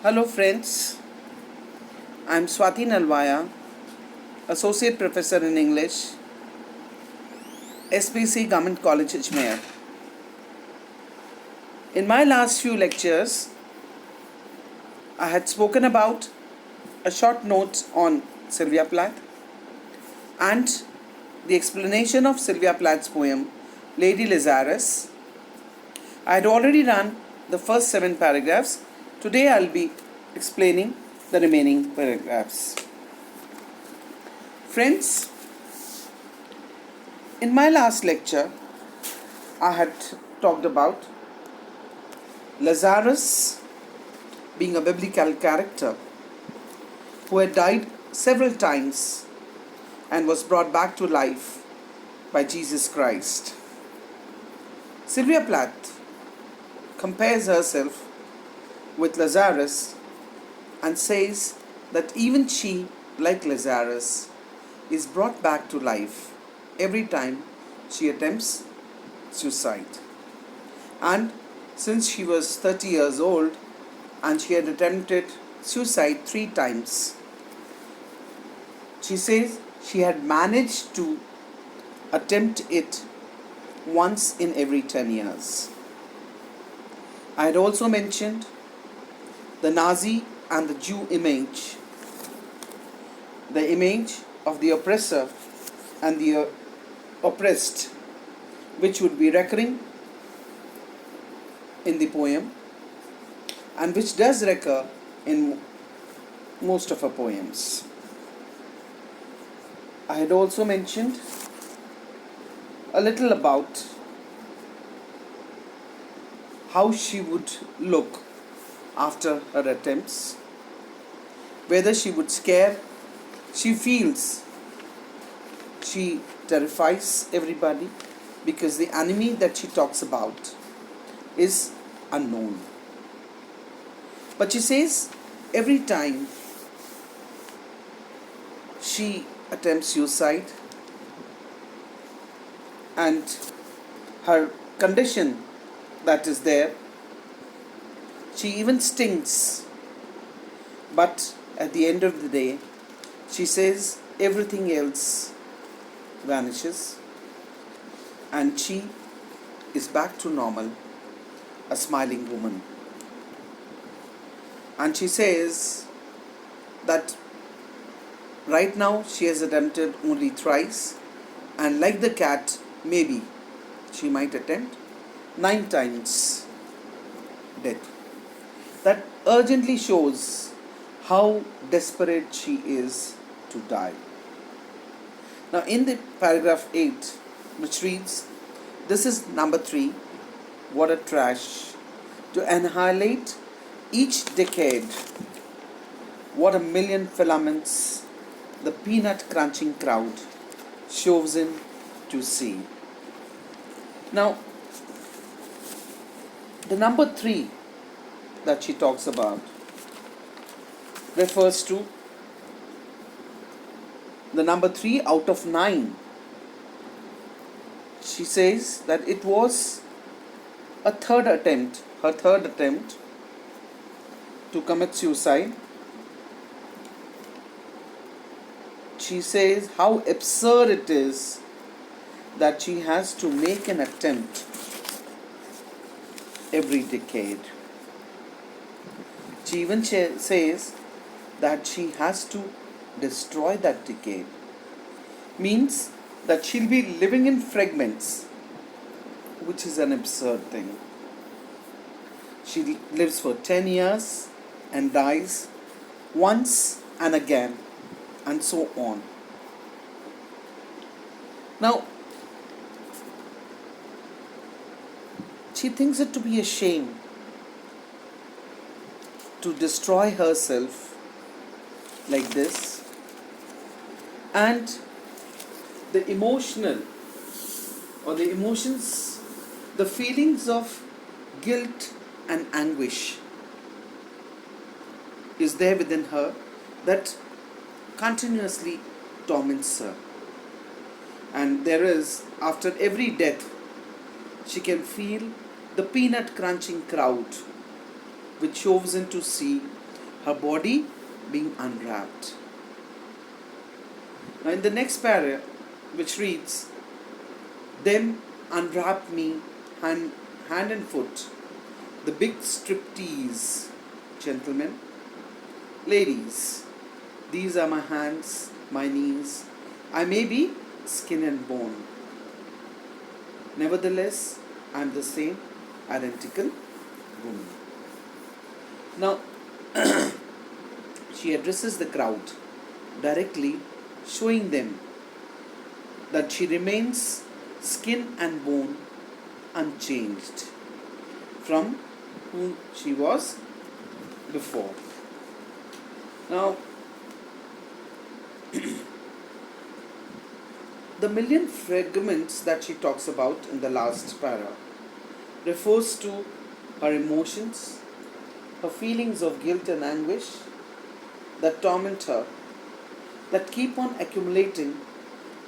Hello friends, I'm Swati Nalwaya, Associate Professor in English, SPC Government College, Ajmer. In my last few lectures, I had spoken about a short note on Sylvia Plath and the explanation of Sylvia Plath's poem, Lady Lazarus. I had already run the first 7 paragraphs. Today I'll be explaining the remaining paragraphs. Friends, in my last lecture, I had talked about Lazarus being a biblical character who had died several times and was brought back to life by Jesus Christ. Sylvia Plath compares herself with Lazarus and says that even she, like Lazarus, is brought back to life every time she attempts suicide. And since she was 30 years old and she had attempted suicide 3 times, she says she had managed to attempt it once in every 10 years. I had also mentioned the Nazi and the Jew image, the image of the oppressor and the oppressed, which would be recurring in the poem and which does recur in most of her poems. I had also mentioned a little about how she would look after her attempts, whether she would scare, she feels, she terrifies everybody because the enemy that she talks about is unknown. But she says every time she attempts suicide and her condition that is there, she even stings. But at the end of the day, she says everything else vanishes and she is back to normal, a smiling woman. And she says that right now she has attempted only thrice, and like the cat, maybe she might attempt 9 times death. That urgently shows how desperate she is to die. Now in the paragraph 8, which reads, "This is number 3, what a trash, to annihilate each decade, what a million filaments the peanut crunching crowd shoves in to see." Now, the number 3 that she talks about refers to the number 3 out of 9. She says that it was her third attempt to commit suicide. She says how absurd it is that she has to make an attempt every decade. She even says that she has to destroy that decade. Means that she'll be living in fragments, which is an absurd thing. She lives for 10 years and dies once and again, and so on. Now, she thinks it to be a shame to destroy herself like this, and the emotions, the feelings of guilt and anguish is there within her that continuously torments her. And there is, after every death, she can feel the peanut crunching crowd which shoves in to see her body being unwrapped. Now, in the next para, which reads, "Them unwrapped me hand and foot. The big striptease, gentlemen. Ladies, these are my hands, my knees. I may be skin and bone. Nevertheless, I am the same identical woman." Now, she addresses the crowd directly, showing them that she remains skin and bone unchanged from whom she was before. Now, the million fragments that she talks about in the last para refers to her emotions, her feelings of guilt and anguish that torment her, that keep on accumulating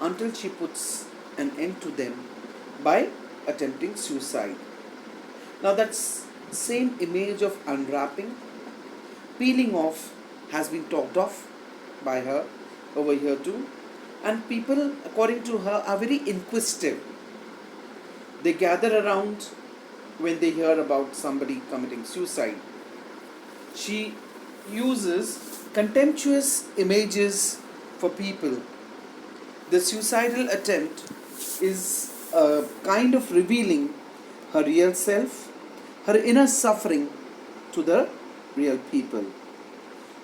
until she puts an end to them by attempting suicide. Now, that same image of unwrapping, peeling off, has been talked of by her over here too. And people, according to her, are very inquisitive. They gather around when they hear about somebody committing suicide. She uses contemptuous images for people. The suicidal attempt is a kind of revealing her real self, her inner suffering to the real people.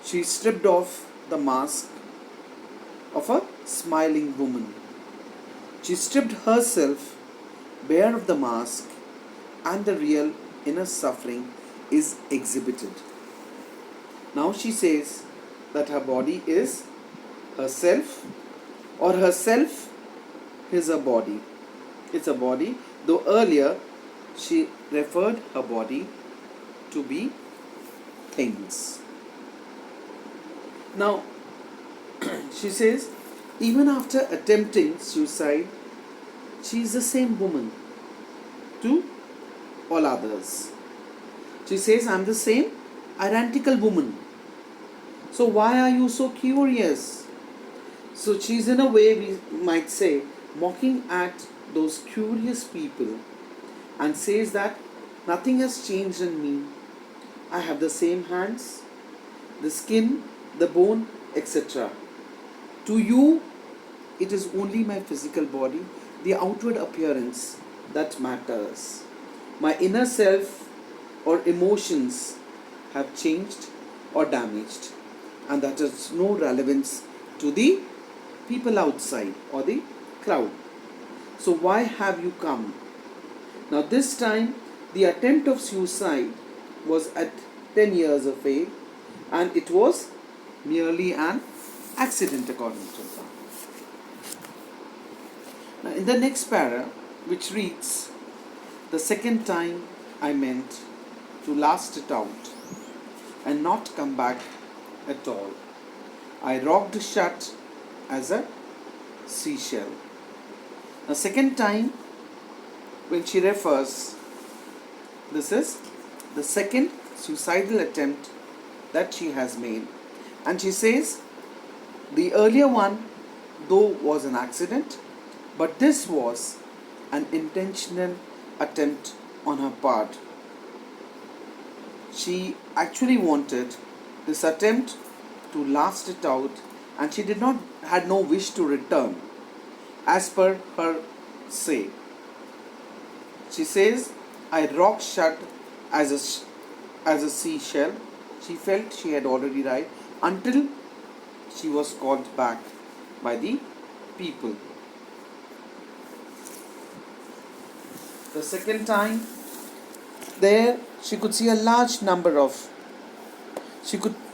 She stripped off the mask of a smiling woman. She stripped herself bare of the mask, and the real inner suffering is exhibited. Now she says that her body is herself, or herself is a body. It's a body, though earlier she referred her body to be things. Now, she says, even after attempting suicide, she is the same woman to all others. She says, "I am the same identical woman. So why are you so curious?" So she's in a way, we might say, mocking at those curious people and says that nothing has changed in me. I have the same hands, the skin, the bone, etc. To you, it is only my physical body, the outward appearance, that matters. My inner self or emotions have changed or damaged, and that has no relevance to the people outside or the crowd. So why have you come? Now this time the attempt of suicide was at 10 years of age, and it was merely an accident according to her. Now in the next para, which reads, "The second time I meant to last it out and not come back at all. I rocked shut as a seashell." The second time, when she refers, this is the second suicidal attempt that she has made. And she says, the earlier one, though, was an accident, but this was an intentional attempt on her part. She actually wanted this attempt to last it out, and she had no wish to return, as per her say. She says, "I rocked shut as a seashell." She felt she had already died until she was called back by the people. The second time, there she could see a large number of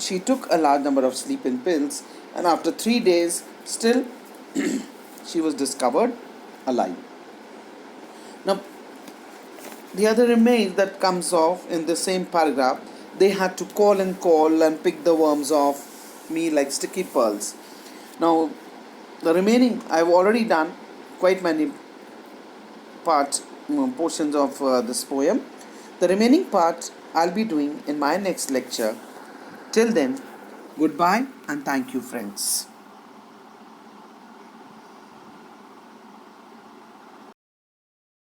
she took a large number of sleeping pills, and after 3 days still she was discovered alive. Now the other image that comes off in the same paragraph, they had to call and pick the worms off me like sticky pearls. Now the remaining, I've already done quite many portions of this poem. The remaining part I'll be doing in my next lecture, Till then, goodbye and thank you, friends.